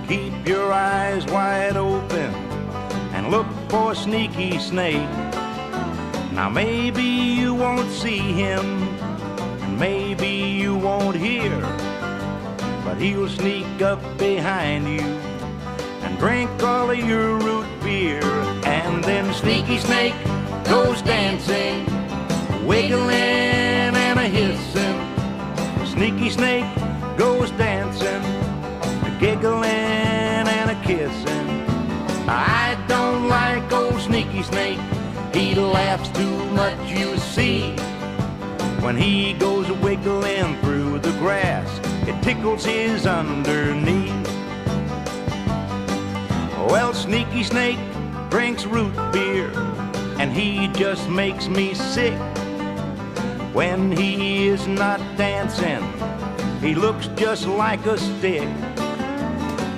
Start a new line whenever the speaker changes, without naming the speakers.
Keep your eyes wide open and look for Sneaky Snake. Now maybe you won't see him, and maybe you won't hear, but he'll sneak up behind you and drink all of your root beer. And then Sneaky Snake goes dancing, wiggling and a hissing. Sneaky Snake goes dancing, giggling and a kissing. I don't like old Sneaky Snake, he laughs too much, you see. When he goes wiggling through the grass, it tickles his underneath. Well, Sneaky Snake drinks root beer, and he just makes me sick. When he is not dancing, he looks just like a stick.